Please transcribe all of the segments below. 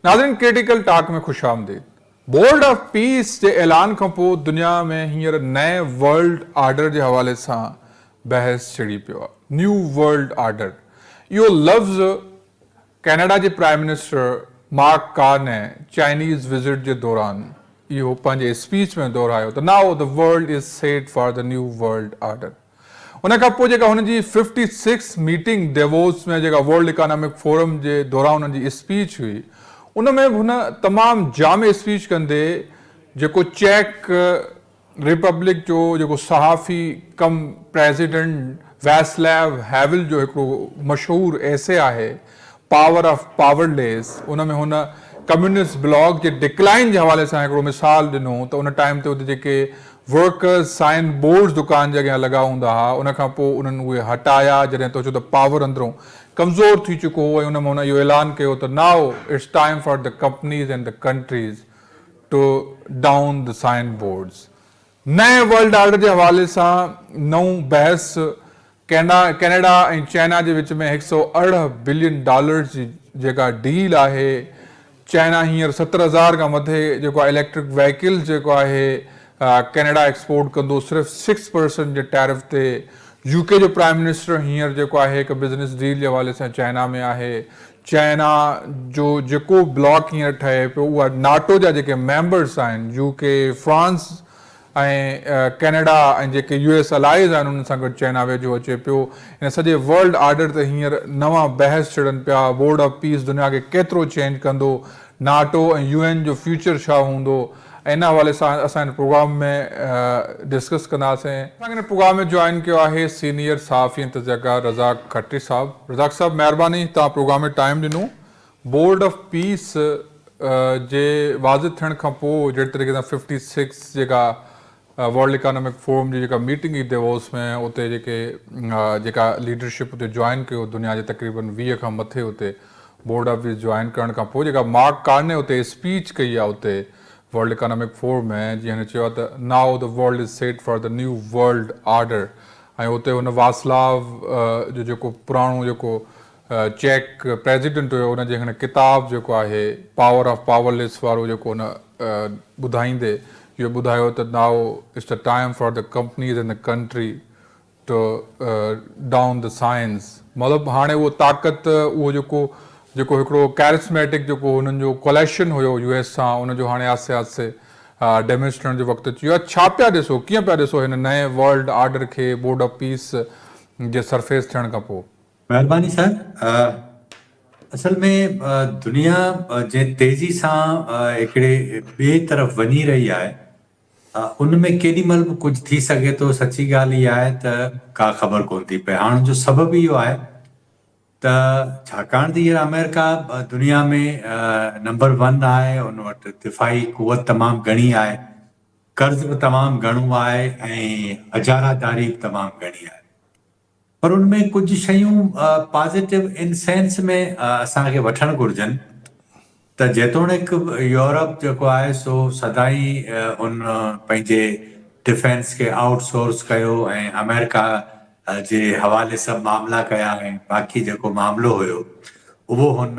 नाज़रीन critical talk में खुश आमदीद। बोर्ड ऑफ पीस के ऐलान खां पोइ दुनिया में हींअर नए वर्ल्ड आर्डर के हवाले से बहस छिड़ी पियो आहे। न्यू वर्ल्ड आर्डर इहो लफ़्ज़ कैनेडा के prime minister Mark Carney Chinese visit के दौरान इहो पंहिंजे स्पीच में दोहरायो त now the world is set for the new world order. उन खां पोइ जेका हुन जी 56 मीटिंग डेवोस में जेका वर्ल्ड इकोनॉमिक फोरम के दौरान हुन जी स्पीच हुई, उनमें हुन तमाम जाम स्पीच कंदे जेको चेक रिपब्लिक जो जेको सहाफ़ी कम प्रेसिडेंट वैस्लेव हैवल जो हिकिड़ो मशहूर ऐसे आहे पावर ऑफ पावरलेस, उनमें हुन कम्युनिस्ट ब्लॉक के डिक्लाइन के हवाले से हिकिड़ो मिसाल ॾिनो त उन टाइम ते उते जेके वर्कर्स साइन बोर्ड्स दुकान जे अॻियां लॻा हूंदा हुआ, उन खां पोइ उन्हनि उहे हटाया जॾहिं तो चयो त पावर अंदरों कमज़ोर थी चुको हो। ऐं उन में हुन इहो ऐलान कयो त now it's time for the companies and the countries to down the sign boards. नए वर्ल्ड आर्डर के हवाले से नऊ बहस कैनेडा ऐं चाइना के विच में $118 बिलियन जी जेका डील आहे। चाइना हींअर 70,000 खां मथे जेको इलेक्ट्रिक व्हीकल्स जेको आहे कैनेडा एक्सपोर्ट कंदो सिर्फ़ु 6% जे टैरिफ ते। यूके जो प्राइम मिनिस्टर हींअर जेको आहे हिकु बिज़नेस डील के हवाले से चाइना में आहे। चाइना जो जेको ब्लॉक हींअर ठहे पियो उहा नाटो जा जेके मेंबर्स आहिनि यूके फ्रांस ऐं कैनेडा ऐं जेके US अलाइज़ आहिनि उन्हनि सां गॾु चाइना वेझो अचे पियो। इन सॼे वर्ल्ड आर्डर ते हींअर नवां बहस छिड़नि पिया। बोर्ड ऑफ पीस दुनिया खे केतिरो चेंज कंदो, नाटो ऐं UN जो फ्यूचर छा हूंदो, इन हवाले से असां इन प्रोग्राम में डिस्कस कंदासीं। असां इन प्रोग्राम में जॉइन किया है सीनियर सहाफ़ी इंतज़ाकार रज़ाक खत्री साहब। रज़ाक साहब महिरबानी, तव्हां प्रोग्राम में टाइम ॾिनो। बोर्ड ऑफ पीस जे वाज़िद थियण खां पोइ जहिड़े तरीक़े सां 56 जेका वर्ल्ड इकोनॉमिक फोरम जी जेका मीटिंग हुई डेवोस में, उते जेका लीडरशिप उते जॉइन कयो दुनिया जे तक़रीबन 20 खां मथे उते बोर्ड ऑफ पीस जॉइन करण खां पोइ जेका मार्क कार्ने उते स्पीच कई आहे उते वर्ल्ड इकोनॉमिक फोरम में, जीअं हिन चयो आहे त now the world is set for the new world order. ऐं उते हुन वास्लाव जो जेको पुराणो जेको चेक प्रेसिडेंट हुयो उनजे हिन किताब जेको आहे पावर ऑफ पावरलेस वारो जेको हुन ॿुधाईंदे इहो ॿुधायो त now it's the time for the companies in the country to down the science. मतिलबु हाणे उहो ताक़त उहो जेको हिकिड़ो कैरिस्मेटिक जेको हुननि जो कोलेशन हुयो US सां, उनजो हाणे आसे आसे डेमेज थियण जो वक़्तु अची वियो आहे। छा पिया ॾिसो, कीअं पिया ॾिसो हिन नए वर्ल्ड आर्डर खे board of peace J surface थियण खां पोइ? महिरबानी सर। असल में दुनिया जे तेज़ी सां हिकिड़े ॿिए तरफ़ वञी रही आहे, उनमें केॾी महिल बि कुझु थी सघे थो। सची ॻाल्हि इहा आहे त का ख़बर कोन थी पए। हाणे जो सबबु इहो आहे त छाकाणि त हींअर अमेरिका दुनिया में नंबर 1 आहे, उन वटि दिफ़ाई क़ुवत तमामु घणी आहे, कर्ज़ बि तमामु घणो आहे ऐं अजारादारी बि तमामु घणी आहे। पर उनमें कुझु शयूं पॉज़िटिव इन सेंस में असांखे वठणु घुरिजनि त जेतोणीकि यूरोप जेको आहे सो सदाई उन पंहिंजे डिफेंस खे आउटसोर्स कयो ऐं अमेरिका जे हवाले सभु मामला कया ऐं बाक़ी जेको मामिलो हुयो उहो हुन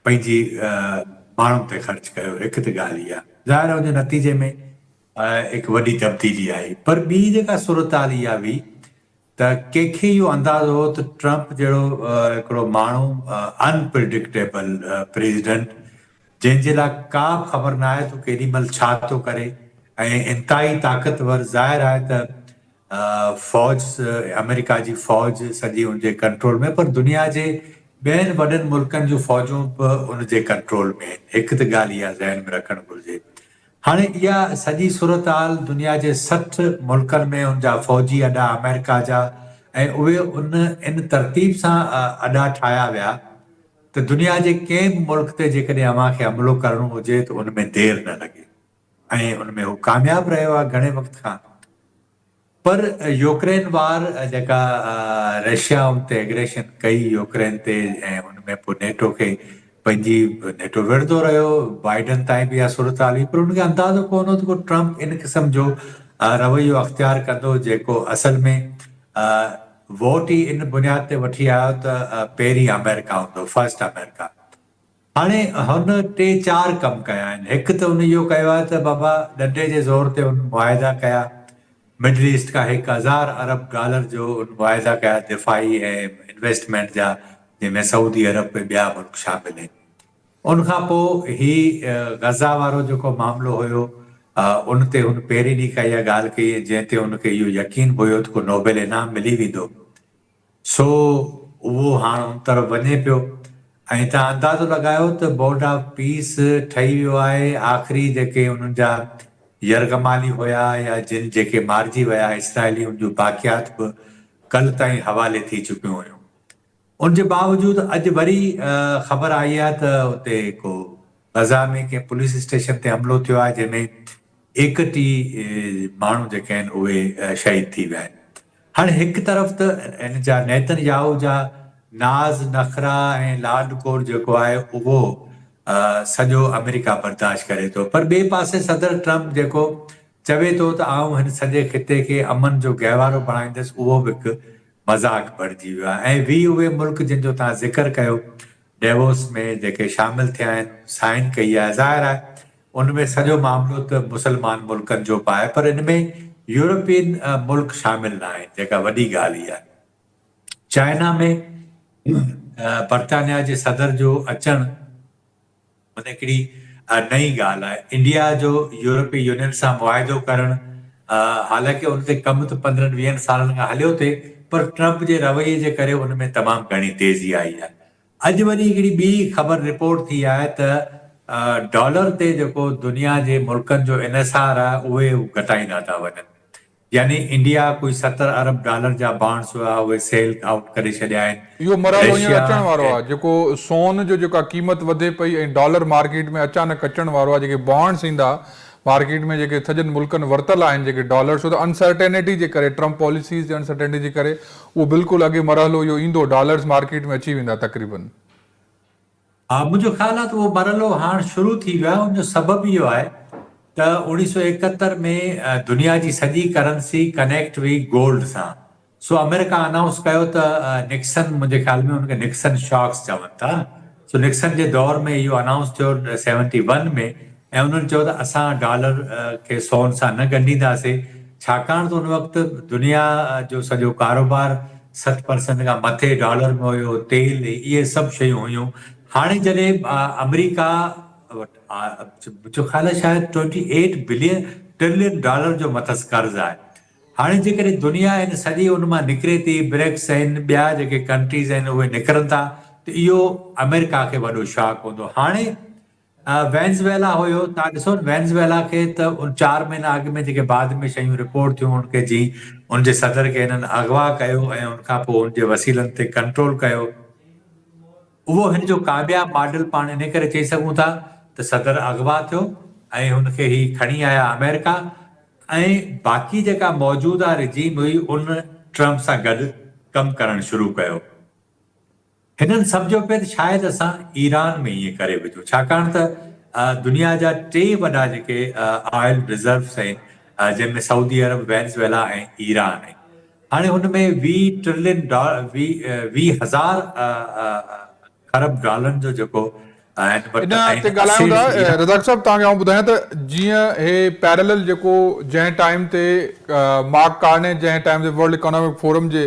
पंहिंजी माण्हुनि ते ख़र्च कयो। हिकु त ॻाल्हि इहा ज़ाहिर आहे, उन नतीजे में हिकु वॾी तब्दीली आई। पर ॿी जेका सूरत हाल इहा हुई त कंहिंखे इहो अंदाज़ो हो त ट्रंप जहिड़ो हिकिड़ो माण्हू अनप्रिडिक्टेबल प्रेसिडेंट, जंहिंजे लाइ का बि ख़बर न आहे तो केॾी महिल छा थो करे ऐं इंतिहाई ताक़तवर। ज़ाहिर आहे त फ़ौज, अमेरिका जी फ़ौज सॼी उनजे कंट्रोल में, पर दुनिया जे ॿियनि वॾनि मुल्कनि जूं फ़ौजूं बि उनजे कंट्रोल में आहिनि। हिकु त ॻाल्हि इहा ज़हन में रखणु घुरिजे। हाणे इहा सॼी सूरत हाल दुनिया जे 60 मुल्कनि में उनजा फ़ौजी अॾा अमेरिका जा, ऐं उहे इन तरतीब सां अॾा ठाहिया विया त दुनिया जे कंहिं बि मुल्क ते जेकॾहिं अव्हांखे हमलो करणो हुजे त उनमें देरि न लॻे, ऐं उनमें हू कामयाबु रहियो आहे घणे वक़्त खां। पर यूक्रेन वार जेका रशिया उन ते एग्रेशन कई यूक्रेन ते, ऐं उनमें पोइ नेटो खे पंहिंजी नेटो विढ़ंदो रहियो, बाइडन ताईं बि इहा सूरत हाल हुई। पर उनखे अंदाज़ो कोन हो त को ट्रंप इन क़िस्म जो रवैयो अख़्तियार कंदो जेको असल में वोट ई इन बुनियाद ते वठी आयो त पहिरीं अमेरिका हूंदो, फर्स्ट अमेरिका। हाणे हुन 3-4 कम कया आहिनि। हिकु त हुन इहो कयो आहे त बाबा ॾंडे जे ज़ोर ते हुन मुआइदा कया मिडल ईस्ट खां $1,000 अरब जो मुआइदा कया दिफ़ाई ऐं इन्वेस्टमेंट जा, जंहिंमें सऊदी अरब ऐं ॿिया मुल्क शामिल आहिनि। उनखां पोइ ही गज़ा वारो जेको मामिलो हुयो, उन ते हुन पहिरीं ॾींहुं खां इहा ॻाल्हि कई जंहिं ते हुनखे इहो यकीन हुयो त को नोबेल इनाम मिली वेंदो। सो उहो हाणे उन तरफ़ वञे पियो ऐं तव्हां अंदाज़ो लॻायो त बोर्ड ऑफ पीस ठही वियो आहे। आख़िरी जेके उन्हनि जा यरगमाली हुया या जिन जेके मारिजी विया इसराइली, उन जूं बाक़ियात बि कल्ह ताईं हवाले थी चुकियूं हुयूं। उनजे बावजूदि अॼु वरी ख़बर आई आहे त उते को गज़ा में कंहिं पुलिस स्टेशन ते हमिलो थियो आहे जंहिंमें 31 माण्हू जेके आहिनि उहे शहीद थी विया आहिनि। हाणे हिकु तरफ़ त इन जा नेतनयाहू जा नाज़ नखरा ऐं लाडकोर जेको आहे उहो सॼो अमेरिका बर्दाश्त करे थो, पर ॿिए पासे सदर ट्रम्प जेको चवे थो त आउं हिन सॼे ख़िते खे अमन जो गहवारो बणाईंदुसि, उहो बि हिकु मज़ाक बणिजी वियो आहे। ऐं उहे मुल्क जिन जो तव्हां ज़िक्र कयो डेवोस में जेके शामिल थिया आहिनि, साइन कई आहे, ज़ाहिर आहे उनमें सॼो मामिलो त मुस्लमान मुल्कनि जो बि आहे, पर इनमें यूरोपियन मुल्क शामिल न आहिनि, जेका वॾी ॻाल्हि ई आहे। चाइना में बर्तानिया जे सदर जो अचणु माना हिकिड़ी नई ॻाल्हि आहे। इंडिया जो यूरोपीय यूनियन सां मुआइदो करणु, हालांकि उन ते कमु त 15-20 सालनि खां हलियो थिए, पर ट्रम्प जे रवैये जे करे उन में तमामु घणी तेज़ी आई आहे। अॼु वरी हिकिड़ी ॿी ख़बर रिपोर्ट थी आहे त डॉलर ते जेको दुनिया जे मुल्कनि जो इनसार आहे उहे घटाईंदा था वञनि। यानी इंडिया कोई $70 अरब जा बॉन्ड्स हुआ उहे सेल आउट करे छॾिया आहिनि। इहो मरहलो हींअर रशिया अचण वारो आहे जेको सोन जो जेका क़ीमत वधे पई ऐं डॉलर मार्केट में अचानक अचण वारो आहे। जेके बॉन्ड्स ईंदा मार्केट में, जेके सॼनि मुल्कनि वरितल आहिनि जेके डॉलर, छो त अनसर्टेनिटी जे करे, ट्रम्प पॉलिसीज़ जे अनसर्टेनिटी जे करे उहो बिल्कुलु अॻे मरहलो इहो ईंदो, डॉलर्स मार्केट में अची वेंदा तक़रीबन। हा, मुंहिंजो ख़्यालु आहे त उहो मरहलो हाणे शुरू थी वियो आहे। उनजो सबबु इहो आहे त 1971 में दुनिया जी सॼी करंसी कनेक्ट हुई गोल्ड सां। सो अमेरिका अनाउंस कयो त निक्सन, मुंहिंजे ख़्याल में हुनखे निक्सन शॉक्स चवनि था। सो निक्सन जे दौर में इहो अनाउंस थियो 71 में, ऐं उन्हनि चयो त असां डॉलर खे सोन सां न ॻंढींदासीं, छाकाणि त उन वक़्तु दुनिया जो सॼो कारोबार 60% खां मथे डॉलर में हुयो, तेल इहे सभु शयूं हुयूं। हाणे जॾहिं अमेरिका वटि मुंहिंजो ख़्यालु आहे शायदि $28 ट्रिलियन जो मथसि कर्ज़ु आहे। हाणे जेकॾहिं दुनिया आहिनि सॼी उन मां निकिरे थी, ब्रिक्स आहिनि, ॿिया जेके कंट्रीज़ आहिनि उहे निकिरनि था, त इहो अमेरिका खे वॾो शॉक हूंदो। हाणे वेनेज़ुएला हुयो, तव्हां ॾिसो वेनेज़ुएला खे त 4 महीना अॻु में जेके बाद में शयूं रिपोर्ट थियूं उनखे जी उनजे सदर खे हिननि अगवा कयो ऐं उनखां पोइ उनजे वसीलनि ते कंट्रोल कयो। उहो हिन जो कामयाबु मॉडल पाण इन करे चई सघूं था त सदर अगवा थियो ऐं हुनखे ही खणी आया अमेरिका, ऐं बाक़ी जेका मौजूदा रिजीम हुई उन ट्रम्प सां गॾु कमु करणु शुरू कयो। हिननि सम्झो पिए त शायदि असां ईरान में ईअं करे विझूं, छाकाणि त दुनिया जा 3 वॾा जेके ऑयल रिज़र्व्स आहिनि, जंहिंमें सऊदी अरब, वेनेज़ुएला ऐं ईरान आहिनि। हाणे हुन में $20,000 जो जेको इन ते ॻाल्हायूं था रज़ाक साहब, तव्हांखे आउं ॿुधायां त जीअं हे पैरेलल जेको जंहिं टाइम ते मार्क कार्ने जंहिं टाइम ते वर्ल्ड इकोनॉमिक फोरम जे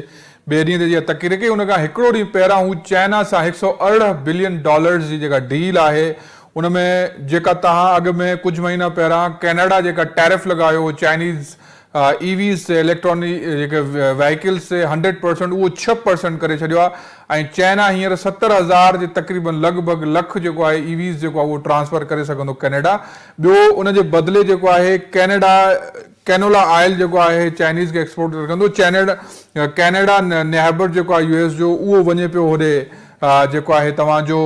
ॿिए ॾींहं ते जीअं तक़रीर कई, उन खां हिकिड़ो ॾींहुं पहिरां हू चाइना सां $118 बिलियन जी जेका डील आहे उन में जेका तव्हां अॻु में कुझु महीना पहिरां कैनेडा जेका टैरिफ लॻायो चाइनीज़ ईवीज़ ते, इलेक्ट्रॉनिक जेके व्हीकल्स ते 100%, उहो 6% करे छॾियो आहे। ऐं चाइना हींअर 70,000 जे तक़रीबन लॻभॻि लख जेको आहे ईवीज़ जेको आहे उहो ट्रांसफर करे सघंदो कैनेडा। ॿियो उनजे बदिले जेको आहे कैनोला ऑयल जेको आहे चाइनीज़ खे एक्सपोर्ट कंदो। कैनेडा नेहबर जेको आहे यूएस जो, उहो वञे पियो होॾे जेको आहे तव्हांजो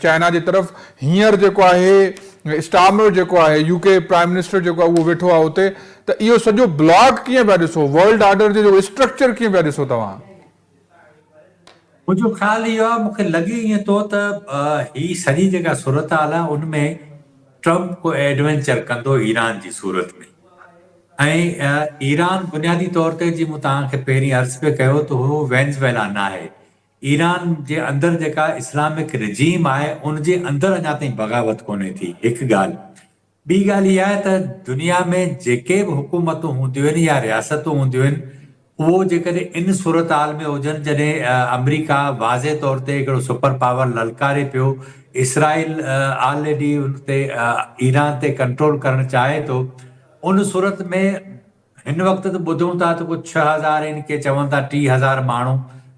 चाइना जी तरफ़। हींअर जेको आहे स्टार्मर जेको आहे यूके प्राइम मिनिस्टर जेको आहे उहो वेठो आहे उते। त इहो सॼो ब्लॉक कीअं पिया ॾिसो, वर्ल्ड ऑर्डर जो स्ट्रक्चर कीअं पिया ॾिसो तव्हां? मुंहिंजो ख़्यालु इहो आहे, मूंखे लॻे ईअं थो त ही सॼी जेका सूरत हाल आहे उनमें ट्रम्प को एडवेंचर कंदो ईरान जी सूरत में। ऐं ईरान बुनियादी तौर ते, जीअं मूं तव्हांखे पहिरीं अर्ज़ु पियो कयो, त उहो वेनेज़ुएला न आहे। ईरान जे अंदरि जेका इस्लामिक रिजीम आहे उन जे अंदरि अञा ताईं बग़ावत कोन्हे थी, हिकु ॻाल्हि। ॿी ॻाल्हि इहा आहे त दुनिया में जेके बि हुकूमतूं हूंदियूं आहिनि या रियासतूं हूंदियूं आहिनि, उहो जेकॾहिं इन सूरत हाल में हुजनि जॾहिं अमेरिका वाज़े तौर ते हिकिड़ो सुपर पावर ललकारे पियो, इसराइल ऑलरेडी उन ते ईरान ते कंट्रोल करणु चाहे थो, उन सूरत में हिन वक़्तु त ॿुधूं था त कुझु 6000 इन खे चवनि था 30,000 माण्हू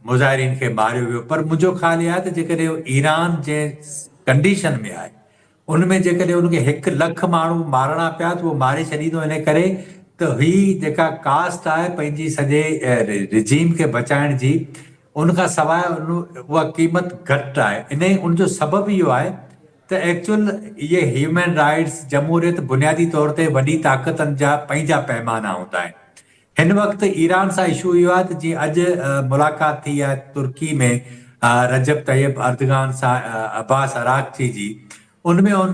मुज़ाहिरीन खे मारियो वियो। पर मुंहिंजो ख़्यालु इहो आहे त जेकॾहिं ईरान जे कंडीशन में आहे, उनमें जेकॾहिं उनखे 1 लख माण्हू मारणा पिया त उहो मारे छॾींदो, इन करे त ही जेका कास्ट आहे पंहिंजी सॼे रिजीम खे बचाइण जी, उनखां सवाइ उहा क़ीमत घटि आहे। उनजो सबबु इहो आहे त एक्चुअल इहे ह्यूमन राइट्स जमहूरियत बुनियादी तौर ते वॾी ताक़तनि जा पंहिंजा पैमाना हूंदा आहिनि। हिन वक़्तु ईरान सां इशू इहो आहे त जीअं अॼु मुलाक़ात थी आहे तुर्की में रजब तैयब अर्दगान सां अब्बास अराक़ची जी, उनमें उन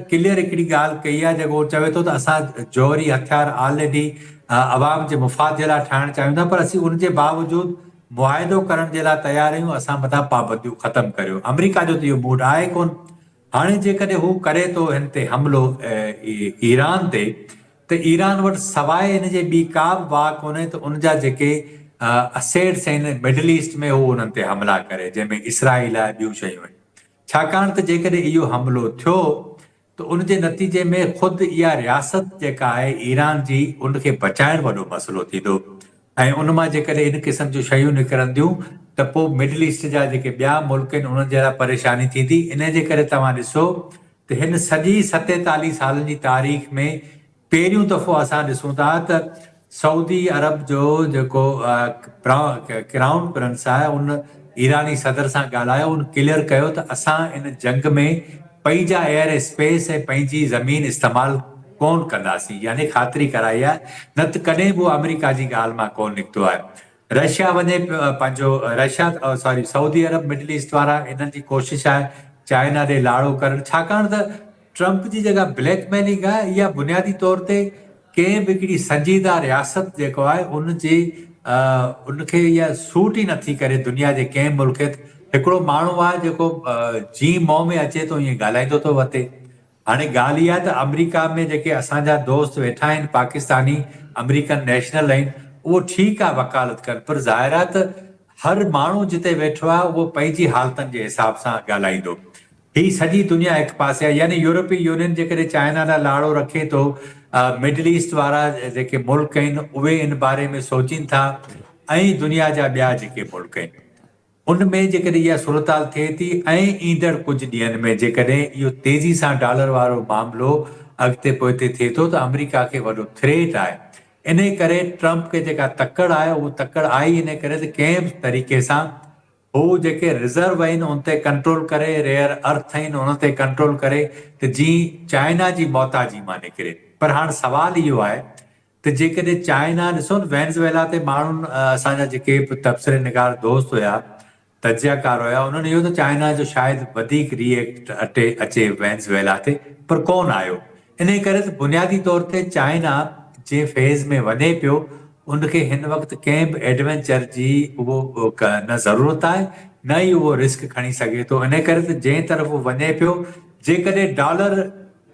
क्लियर हिकिड़ी ॻाल्हि कई आहे जेको चवे थो त असां जौहरी हथियार ऑलरेडी अवाम जे मुफ़ाद जे लाइ ठाहिणु चाहियूं था, पर असीं उनजे बावजूदि मुआइदो करण जे लाइ तयार आहियूं, असां मथां पाबंदियूं ख़तमु करियो। अमेरिका जो त इहो मूड आहे कोन। हाणे जेकॾहिं हू करे थो हिन ते हमिलो ईरान ते, त ईरान वटि सवाइ हिन जे ॿी का बि वाह कोन्हे त उनजा जेके असेट्स आहिनि मिडल ईस्ट में, हू उन्हनि ते हमला करे, जंहिंमें इसराइल आहे, ॿियूं शयूं आहिनि। छाकाणि त जेकॾहिं इहो हमिलो थियो त उनजे नतीजे में ख़ुदि इहा रियासत जेका आहे ईरान जी, उनखे बचाइण वॾो मसइलो थींदो। ऐं उन मां जेकॾहिं इन क़िस्म जूं शयूं निकिरंदियूं त पोइ मिडल ईस्ट जा जेके ॿिया मुल्क आहिनि उन्हनि जे लाइ परेशानी थींदी। इन जे करे तव्हां ॾिसो त हिन सॼी 47 सालनि जी तारीख़ में पहिरियों दफ़ो असां ॾिसूं था त सऊदी अरब जो जेको क्राउन प्रिंस आहे, उन ईरानी सदर सां ॻाल्हायो, उन क्लियर कयो त असां इन जंग में पंहिंजा एयर स्पेस ऐं पंहिंजी ज़मीन इस्तेमालु कोन कंदासीं, यानी ख़ातिरी कराई आहे। न त कॾहिं बि अमेरिका जी ॻाल्हि मां कोन निकितो आहे। रशिया वञे पंहिंजो रशिया सॉरी सऊदी अरब मिडल ईस्ट वारा, इन्हनि जी कोशिशि आहे चाइना ॾे लाड़ो करणु, छाकाणि त ट्रंप जी जेका ब्लैकमेलिंग आहे इहा बुनियादी तौर ते कंहिं बि हिकिड़ी संजीदा रियासत जेको आहे उनजी उनखे इहा सूट ई नथी करे दुनिया जे कंहिं मुल्क खे। हिकिड़ो माण्हू आहे जेको जी मोह में अचे थो ईअं ॻाल्हाईंदो थो वते। हाणे ॻाल्हि इहा आहे त अमेरिका में जेके असांजा दोस्त वेठा आहिनि पाकिस्तानी अमेरिकन नेशनल आहिनि, उहो ठीकु आहे वकालत कनि, पर ज़ाहिर आहे त हर माण्हू जिते वेठो आहे उहो पंहिंजी हालतनि जे हिसाब सां ॻाल्हाईंदो। ही सॼी दुनिया हिकु पासे आहे, यानी यूरोपीय यूनियन जेकॾहिं चाइना लाइ लाड़ो रखे थो, मिडल ईस्ट वारा जेके मुल्क आहिनि उहे इन बारे में सोचीनि था, ऐं दुनिया जा ॿिया जेके मुल्क आहिनि उनमें जेकॾहिं इहा सूरत हाल थिए थी, ऐं ईंदड़ कुझु ॾींहंनि में जेकॾहिं इहो तेज़ी सां डॉलर वारो मामिलो अॻिते पोइते थिए थो त अमेरिका खे वॾो थ्रेट आहे। इन करे ट्रंप खे जेका तकड़ आहे, उहा तकड़ आई इन करे त कंहिं बि तरीक़े सां हू जेके रिज़र्व आहिनि उन ते कंट्रोल करे, रेयर अर्थ आहिनि उन ते कंट्रोल करे, त जीअं चाइना जी मोहताजी मां निकिरे। पर हाणे सवाल इहो आहे त जेकॾहिं चाइना ॾिसो न वेनेज़ुएला ते माण्हुनि असांजा जेके बि तबसरे निगार दोस्त हुया, तजियाकार हुया, उन्हनि इहो त चाइना जो शायदि वधीक रिएक्ट अचे वेनेज़ुएला ते, पर कोन आयो। इन करे त बुनियादी तौर ते चाइना जे फेज़ में वञे पियो, उनखे हिन वक़्तु कंहिं बि एडवेंचर जी उहो न ज़रूरत आहे, न ई उहो रिस्क खणी सघे थो। इन करे त जंहिं तरफ़ उहो वञे पियो, जेकॾहिं डॉलर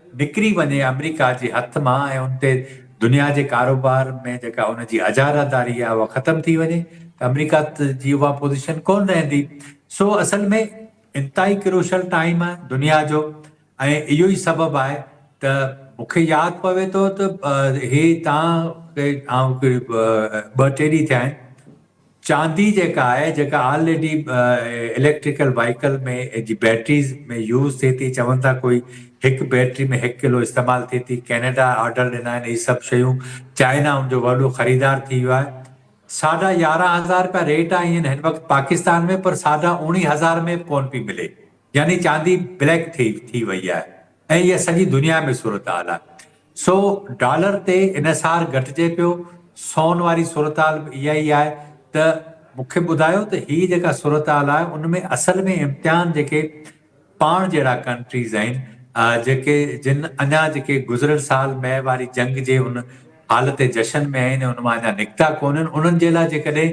निकिरी वञे अमेरिका जे हथ मां ऐं उन ते दुनिया जे कारोबार में जेका उनजी अजारादारी आहे उहा ख़तमु थी वञे, त अमेरिका जी उहा पोज़ीशन कोन रहंदी। सो असल में इंतिहाई क्रूशल टाइम आहे दुनिया जो, ऐं इहो ई सबबु आहे त मूंखे यादि पवे थो त हे तव्हां ॿ टे ॾींहं थिया आहिनि, चांदी जेका आहे जेका ऑलरेडी इलेक्ट्रिकल व्हीकल में जी बैटरीज़ में यूज़ थिए थी, चवनि था कोई हिकु बैटरी में 1 किलो इस्तेमालु थिए थी, कैनेडा ऑर्डर ॾिना आहिनि, इहे सभु शयूं चाइना उनजो वॾो ख़रीदार थी वियो आहे। 11,500 रुपया रेट आहे ईअं हिन वक़्तु पाकिस्तान में, पर 19,500 में कोन पई मिले, यानी चांदी ब्लैक थी वई आहे, ऐं इहा सॼी दुनिया में सूरत हाल आहे। सो डॉलर ते इनसार घटिजे पियो, सोन वारी सूरत हाल इहा ई आहे। त मूंखे ॿुधायो त हीअ जेका सूरत हाल आहे उनमें असल में इम्तिहान जेके पाण जहिड़ा कंट्रीज़ आहिनि जेके जिन अञा जेके गुज़िरियल साल मै वारी जंग जे उन हालत जशन में आहिनि, उन मां अञा निकिता कोन्हनि, उन्हनि जे लाइ जेकॾहिं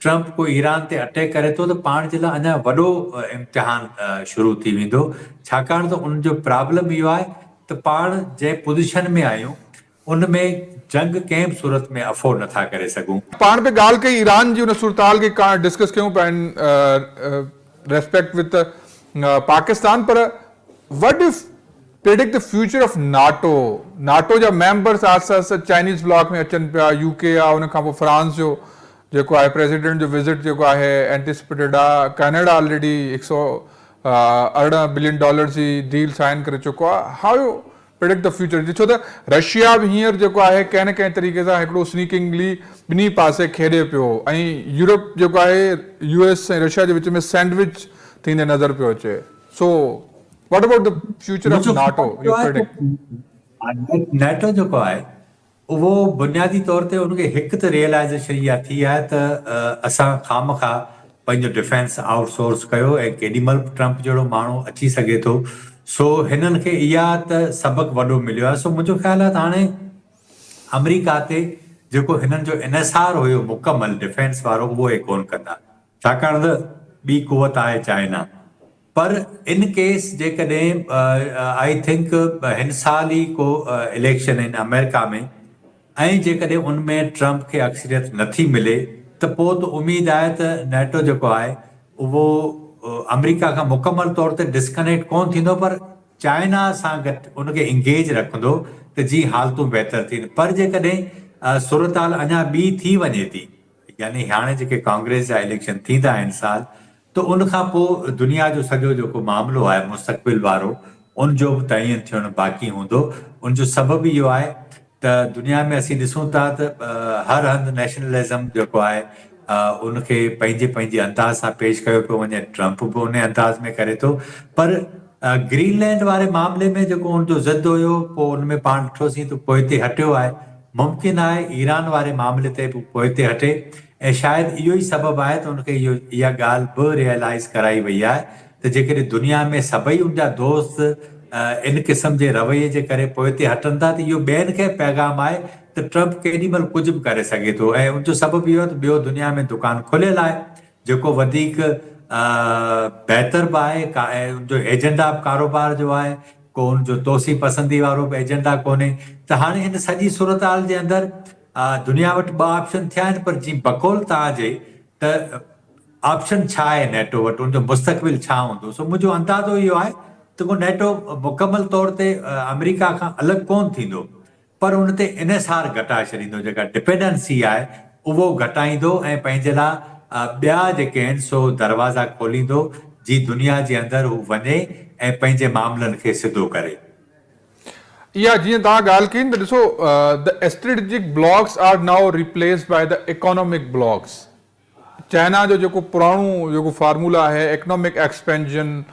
ट्रंप को ईरान ते अटैक करे थो त पाण जे लाइ अञा वॾो इम्तिहान शुरू थी वेंदो, छाकाणि त उन जो प्रॉब्लम इहो आहे त पाण जंहिं पोज़ीशन में आहियूं उन में जंग कंहिं बि सूरत में अफोर्ड नथा करे सघूं। पाण पे ॻाल्हि कई ईरान जी उन सूरताल खे डिस्कस कयूं पिया रेस्पेक्ट विद पाकिस्तान, पर what if predict the future of NATO? NATO जा मेंबर्स आहिस्ते आहिस्ते चाइनीज़ ब्लॉक में अचनि पिया, यूके आहे, उन खां पोइ फ्रांस जो जेको आहे प्रेसिडेंट जो विज़िट जेको आहे एंटिसिपेटेड आहे, कैनेडा ऑलरेडी $118 बिलियन जी डील साइन करे चुको आहे। हाउ यू प्रेडिक्ट द फ्यूचर? छो त रशिया बि हींअर जेको आहे कंहिं न कंहिं तरीक़े सां हिकिड़ो स्नीकिंगली ॿिन्ही पासे खेॾे पियो, ऐं यूरोप जेको आहे US ऐं रशिया जे विच में सैंडविच थींदे नज़र पियो अचे। So what about the future of NATO U predict? NATO जेको आहे उहो बुनियादी तौर ते उनखे हिकु त रियलाइज़ेशन इहा थी आहे त असां खामखा पंहिंजो डिफेंस आउटसोर्स कयो ऐं केॾीमहिल ट्रंप जहिड़ो माण्हू अची सघे थो, सो हिननि खे इहा त सबक़ु वॾो मिलियो आहे। सो मुंहिंजो ख़्यालु आहे त हाणे अमेरिका ते जेको हिननि जो इनसार हुयो मुकमल डिफेंस वारो उहो ई कोन कंदा, छाकाणि त ॿी कुवत आहे चाइना। पर इन केस जेकॾहिं आई थिंक हिन साल ई को इलेक्शन आहिनि अमेरिका में, ऐं जेकॾहिं उनमें ट्रंप खे अक्सरियत नथी मिले त पोइ त उमेद आहे त नेटो जेको आहे उहो अमेरिका खां मुकमल तौर ते डिस्कनेक्ट कोन थींदो, पर चाइना सां गॾु उनखे इंगेज रखंदो त जी हालतूं बहितर थींदियूं। पर जेकॾहिं सूरताल अञा ॿी थी वञे थी, यानी हाणे जेके कांग्रेस जा इलेक्शन थींदा आहिनि साल, त उन खां पोइ दुनिया जो सॼो जेको मामिलो आहे मुस्तक़बिल वारो उन जो बि तयन थियणु बाक़ी हूंदो। उन जो सबबु इहो आहे त दुनिया में असीं ॾिसूं था त हर हंधि नेशनलिज़म जेको आहे उनखे पंहिंजे पंहिंजे अंदाज़ सां पेश कयो पियो वञे, ट्रंप बि उन अंदाज़ में करे थो। पर ग्रीनलैंड वारे मामले में जेको उनजो ज़िद हुयो पोइ उनमें पाण ॾिठोसीं त पोइ ते हटियो आहे। मुमकिन आहे ईरान वारे मामले ते बि पोइ ते हटे, ऐं शायदि इहो ई सबबु आहे त उनखे इहा ॻाल्हि बि रियलाइज़ कराई वई आहे त जेकॾहिं दुनिया में सभई उनजा दोस्त इन क़िस्म जे रवैये जे करे पोइ ते हटनि था, त इहो ॿियनि खे पैगाम आहे त ट्रंप केॾीमहिल कुझु बि करे सघे थो। ऐं उनजो सबबु इहो त ॿियो दुनिया में दुकान खुलियल आहे जेको वधीक बहितर बि आहे, ऐं उनजो एजेंडा बि कारोबार जो आहे, को उनजो तोसी पसंदी वारो बि एजेंडा कोन्हे। त हाणे हिन सॼी सूरताल जे अंदरि दुनिया वटि ॿ ऑप्शन थिया आहिनि, पर जीअं बकौल तव्हांजे त ऑप्शन छा आहे नेटो वटि, उनजो मुस्तक़बिल छा हूंदो? सो मुंहिंजो अंदाज़ो इहो आहे त को नेटो मुकमल तौर ते अमेरिका खां अलॻि कोन थींदो, पर उन ते इनसार घटाए छॾींदो, जेका डिपेंडेंसी आहे उहो घटाईंदो ऐं पंहिंजे लाइ ॿिया जेके आहिनि सो दरवाज़ा खोलींदो, जी दुनिया जे अंदरि हू वञे ऐं पंहिंजे मामलनि खे सिधो करे। या जीअं तव्हां ॻाल्हि कई त ॾिसो the strategic blocs are now replaced by the economic blocs. China जो जेको पुराणो जेको फार्मूला आहे इकोनॉमिक एक्सपेंशन,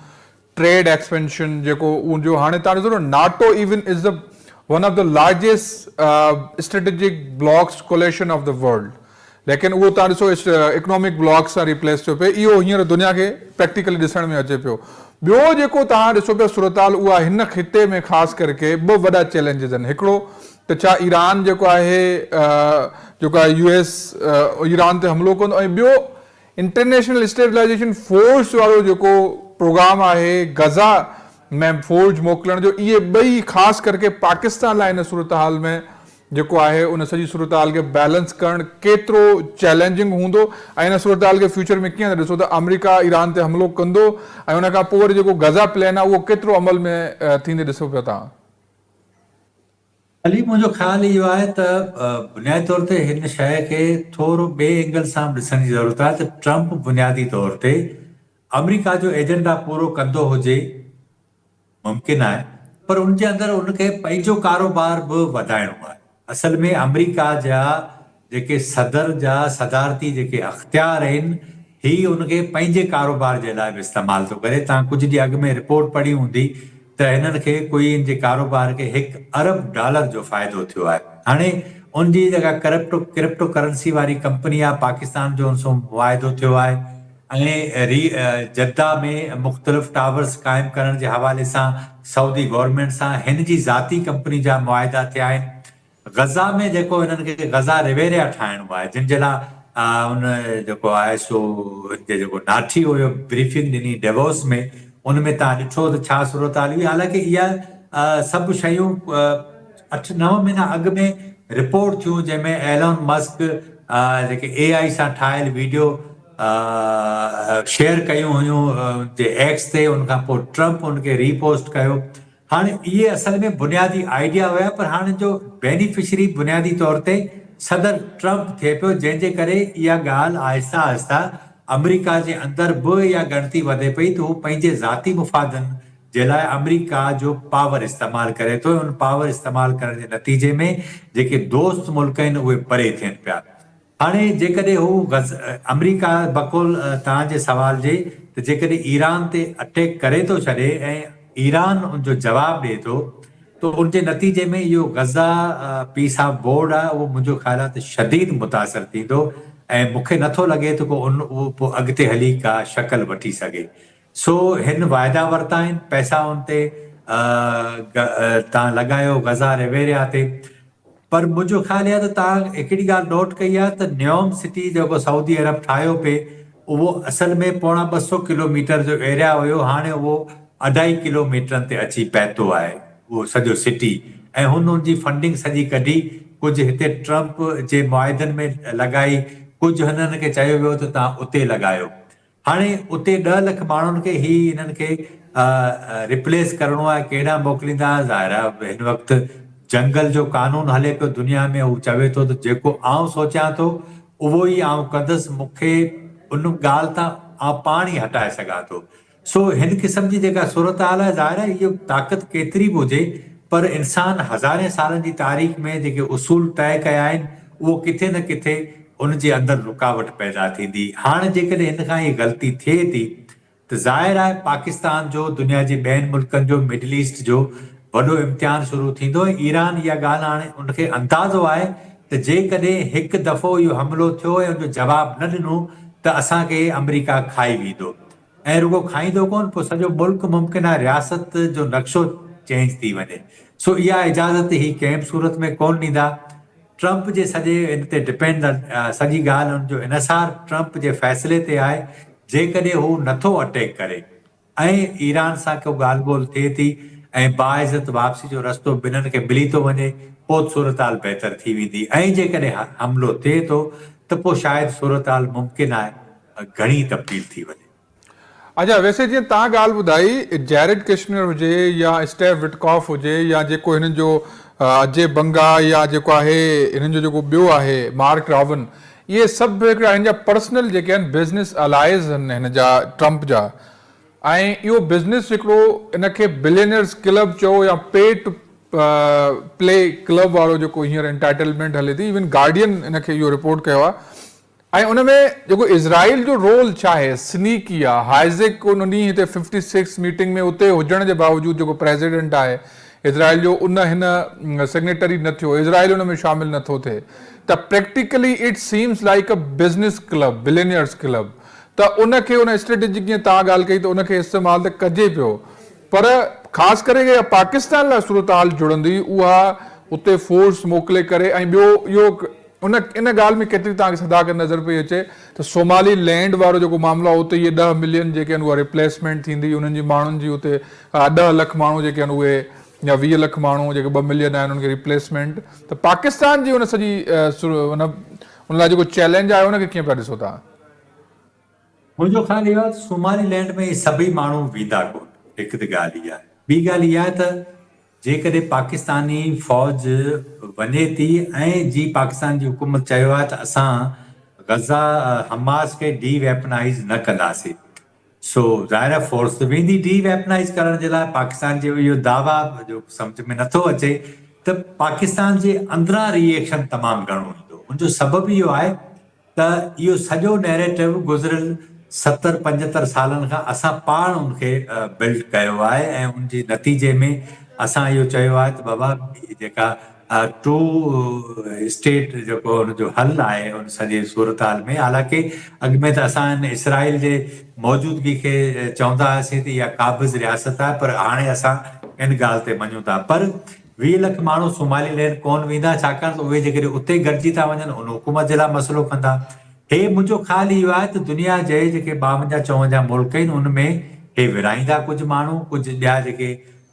ट्रेड एक्सपेंशन, जेको उनजो हाणे तव्हां ॾिसो न NATO even is the one of the largest strategic blocks coalition of the world, लेकिन उहो तव्हां ॾिसो इकोनॉमिक ब्लॉक सां रिप्लेस थियो पियो। इहो हींअर दुनिया खे प्रैक्टिकली ॾिसण में अचे पियो। ॿियो जेको तव्हां ॾिसो पिया सूरताल, उहा हिन ख़िते में ख़ासि करके ॿ वॾा चैलेंजिस आहिनि। हिकिड़ो त छा ईरान जेको आहे US ईरान ते हमिलो कंदो, ऐं ॿियो इंटरनेशनल स्टेबलाइजेशन फोर्स वारो जेको प्रोग्राम आहे गज़ा में फौज मोकिलण जो, इहे ॿई ख़ासि करके पाकिस्तान लाइ हिन सूरतहाल में जेको आहे उन सॼी सूरतहाल खे बैलेंस करणु केतिरो चैलेंजिंग हूंदो, ऐं हिन सूरतहाल खे फ्यूचर में कीअं ॾिसो त अमेरिका ईरान ते हमिलो कंदो ऐं उन खां पोइ वरी जेको गज़ा प्लान आहे उहो केतिरो अमल में थींदे ॾिसो पिया तव्हां? अली मुंहिंजो ख़्यालु इहो आहे त बुनियादी तौर ते हिन शइ खे थोरो ॿिए एंगल सां ॾिसण जी ज़रूरत आहे त ट्रंप बुनियादी तौर ते अमेरिका जो एजेंडा पूरो कंदो हुजे, मुमकिन आहे, पर उनजे अंदरि उनखे पंहिंजो कारोबार बि वधाइणो आहे। असल में अमेरिका जा जेके सदर जा सदारती जेके अख़्तियार आहिनि, ही उनखे पंहिंजे कारोबार जे लाइ बि इस्तेमालु थो करे। तव्हां कुझु ॾींहं अॻु में रिपोर्ट पढ़ी हूंदी त हिननि खे कोई इन जे कारोबार खे $1 अरब जो फ़ाइदो थियो आहे। हाणे उनजी जेका क्रिप्टो करेंसी वारी कंपनी आहे, पाकिस्तान जो उनसां मुआइदो थियो आहे, ऐं जद्दा में मुख़्तलिफ़ टावर्स क़ाइमु करण जे हवाले सां सऊदी गवर्नमेंट सां हिन जी ज़ाती कंपनी जा मुआइदा थिया आहिनि। गज़ा में जेको हिननि खे गज़ा रिवेरिया ठाहिणो आहे, जिन जे लाइ उन जेको आहे सो हिते जेको नाठी हुयो ब्रीफिंग ॾिनी डेवोस में, उन में तव्हां ॾिठो त छा सूरत हाल हुई। हालांकि इहा सभु शयूं 8-9 महीना अॻु में रिपोर्ट थियूं, जंहिंमें एलन मस्क जेके AI सां ठाहियल वीडियो शेयर कयूं हुयूं जे एक्स ते, उनखां पोइ ट्रम्प उनखे रीपोस्ट कयो। हाणे इहे असल में बुनियादी आइडिया हुया, पर हाणे जो बेनिफिशरी बुनियादी तौर ते सदर ट्रम्प थिए पियो, जंहिंजे करे इहा ॻाल्हि आहिस्ता आहिस्ता अमेरिका जे अंदरि बि इहा ॻणती वधे पई त हू पंहिंजे ज़ाती मुफ़ादनि जे लाइ अमेरिका जो पावर इस्तेमालु करे थो। उन पावर इस्तेमालु करण जे नतीजे में जेके दोस्त मुल्क आहिनि उहे परे थियनि पिया। हाणे जेकॾहिं हू अमेरिका बक़ौल तव्हांजे सवाल जे, त जेकॾहिं ईरान ते अटैक करे थो छॾे ऐं ईरान उनजो जवाबु ॾिए थो, त उनजे नतीजे में इहो गज़ा पीस ऑफ बोर्ड आहे, उहो मुंहिंजो ख़्याल आहे त शदीद मुतासिर थींदो ऐं मूंखे नथो लॻे त को उहो पोइ अॻिते हली का शक्ल वठी सघे। सो हिन वाइदा वरिता आहिनि, पैसा उन ते तव्हां लॻायो गज़ा रिवेरिया ते। पर मुंहिंजो ख़्याल आहे त तव्हां हिकिड़ी ॻाल्हि नोट कई आहे त न्योम सिटी जेको सऊदी अरब ठाहियो पिए, उहो असल में 250 किलोमीटर जो एरिया हुयो, हाणे उहो 2.5 किलोमीटरनि ते अची पहुतो आहे उहो सॼो सिटी। ऐं हुनजी फंडिंग सॼी कढी, कुझु हिते ट्रम्प जे मुआदनि में लॻाई, कुझु हिननि खे चयो वियो त तव्हां उते लॻायो। हाणे उते 10 लख माण्हुनि खे हिननि खे रिप्लेस करिणो आहे, केॾां मोकिलींदा? ज़ाहिर आहे हिन वक़्तु जंगल जो कानून हले पियो दुनिया में, हू चवे थो त जेको आउं सोचियां थो उहो ई आउं कंदुसि, मूंखे उन ॻाल्हि तां आउं पाण ई हटाए सघां थो। सो हिन क़िस्म जी जेका सूरत हाल आहे, ज़ाहिर आहे इहो ताक़त केतिरी बि हुजे, पर इंसान हज़ारे सालनि जी तारीख़ में जेके उसूल तय कया आहिनि, उहो किथे न किथे उन जे अंदरि रुकावट पैदा थींदी। हाणे जेकॾहिं हिन खां इहा ग़लती थिए थी, त ज़ाहिर आहे पाकिस्तान जो, दुनिया जे ॿियनि मुल्कनि जो, मिडल ईस्ट जो वॾो इम्तिहान शुरू थींदो। ऐं ईरान इहा ॻाल्हि हाणे उनखे अंदाज़ो आहे त जेकॾहिं हिकु दफ़ो इहो हमिलो थियो ऐं उनजो जवाबु न ॾिनो त असांखे अमेरिका खाई वेंदो। ऐं रुगो खाईंदो कोन, पोइ सॼो मुल्क मुमकिन आहे रियासत जो नक्शो चेंज थी वञे। सो इहा इजाज़त ही कंहिं बि सूरत में कोन ॾींदा। ट्रम्प जे सॼे इन ते डिपेंड, सॼी ॻाल्हि हुनजो इनसार ट्रम्प जे फ़ैसिले ते आहे। जेकॾहिं हू नथो अटैक करे ऐं ईरान सां को ॻाल्हि ॿोल थिए थी ऐं बाइज़त वापसी जो रस्तो ॿिन्हिनि खे मिली थो वञे, पोइ सूरत हाल बहितर थी वेंदी। ऐं जेकॾहिं हमिलो थिए थो त पोइ शायदि सूरत हाल मुमकिन आहे घणी तब्दील थी वञे। अच्छा, वैसे जीअं तव्हां ॻाल्हि ॿुधाई, जैरेड किश्नर हुजे या स्टेफ विटकॉफ हुजे या जेको हिननि जो अजय बंगा या जेको आहे हिननि जो जेको ॿियो आहे मार्क रॉबिन, इहे सभु हिकिड़ा हिन जा पर्सनल जेके आहिनि बिज़नेस अलाइज़ आहिनि हिन जा ट्रम्प जा। ऐं इहो बिज़नेस हिकिड़ो इनखे बिलियनर्स क्लब चओ या पे टू प्ले क्लब वारो जेको हींअर एंटाइटलमेंट हले थी, इवन गार्डियन इनखे इहो रिपोर्ट कयो आहे। ऐं उन में जेको इज़राइल जो रोल छा आहे, स्नीकी आहे, हाइज़ेक उन ॾींहुं हिते 56 मीटिंग में उते हुजण जे बावजूदि जेको प्रेसिडेंट आहे इज़राइल जो, उन हिन सिग्नेटरी न थियो, इज़राइल उन में शामिलु नथो थिए। त practically it seems like a business club, billionaires club. त उनखे उन स्ट्रेटेजिक जीअं तव्हां ॻाल्हि कई त उनखे इस्तेमालु त कजे पियो, पर ख़ासि करे पाकिस्तान लाइ सूरत हाल जुड़ंदी, उहा उते फोर्स मोकिले करे। ऐं ॿियो इहो इन ॻाल्हि में केतिरी तव्हांखे सदाकत नज़र पई अचे त सोमाली लैंड वारो जेको मामिलो आहे, उते इहे 10 मिलियन जेके आहिनि उहा रिप्लेसमेंट थींदी, उन्हनि जी माण्हुनि जी उते 10 लख माण्हू जेके आहिनि उहे, या 20 लख माण्हू जेके 2 मिलियन आहिनि उनखे रिप्लेसमेंट। त पाकिस्तान जी उन सॼी उन लाइ जेको चैलेंज आहे उनखे कीअं पिया ॾिसो तव्हां? मुंहिंजो ख़्याल इहो आहे त सोमाली लैंड में सभई माण्हू वेंदा कोन। हिकु त ॻाल्हि इहा आहे। ॿी ॻाल्हि इहा आहे त जेकॾहिं पाकिस्तानी फ़ौज वञे थी ऐं जी पाकिस्तान जी हुकूमत चयो आहे त असां गज़ा हमास खे डी वेपनाइज़ न कंदासीं, सो ज़ाहिर आहे फोर्स त वेंदी डी वेपनाइज़ करण जे लाइ। पाकिस्तान जो इहो दावा जो सम्झ में नथो अचे त पाकिस्तान जे अंदरां रिएक्शन तमामु घणो ईंदो। उनजो सबबु इहो आहे त इहो सॼो नैरेटिव गुज़िरियल 70-75 सालनि खां असां पाण उनखे बिल्ड कयो आहे ऐं उनजे नतीजे में असां इहो चयो आहे त बाबा जेका टू स्टेट जेको हुनजो हल आहे उन सॼे सूरत हाल में, हालांकि अॻु में त असां हिन इसराइल जे मौजूदगी खे चवंदा हुआसीं त इहा क़ाबिज़ रियासत आहे, पर हाणे असां इन ॻाल्हि ते मञूं था। पर 20 लख माण्हू सोमाली लैंड कोन वेंदा, छाकाणि त उहे जेकॾहिं उते गॾिजी था वञनि उन हुकूमत जे लाइ मसइलो कंदा। हे मुंहिंजो ख़्यालु इहो आहे त दुनिया जे जेके 52-54 मुल्क आहिनि उनमें हे विराईंदा कुझु माण्हू, कुझु ॿिया जेके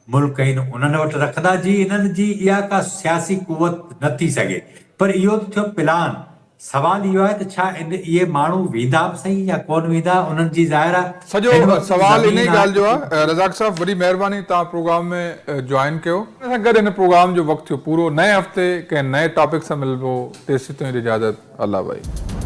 मुल्क आहिनि उन्हनि वटि रखंदा जी इन्हनि जी इहा का सियासी कुवत न थी सघे। पर इहो त थियो प्लान। सवाल इहो आहे त छा इहे माण्हू वेंदा बि सही या कोन वेंदा, उन्हनि जी ज़ाहिर आहे सॼो हिन वक़्तु सवाल इन ई ज़मीन ॻाल्हि जो आहे। आहे। रज़ाक साहब वॾी महिरबानी, तव्हां प्रोग्राम में ज्वाइन कयो। हिन सां गॾु हिन प्रोग्राम जो वक़्तु थियो पूरो। नए हफ़्ते कंहिं नए टॉपिक सां मिलिबो, तेसीं ताईं इजाज़त। अल्लाह भाई।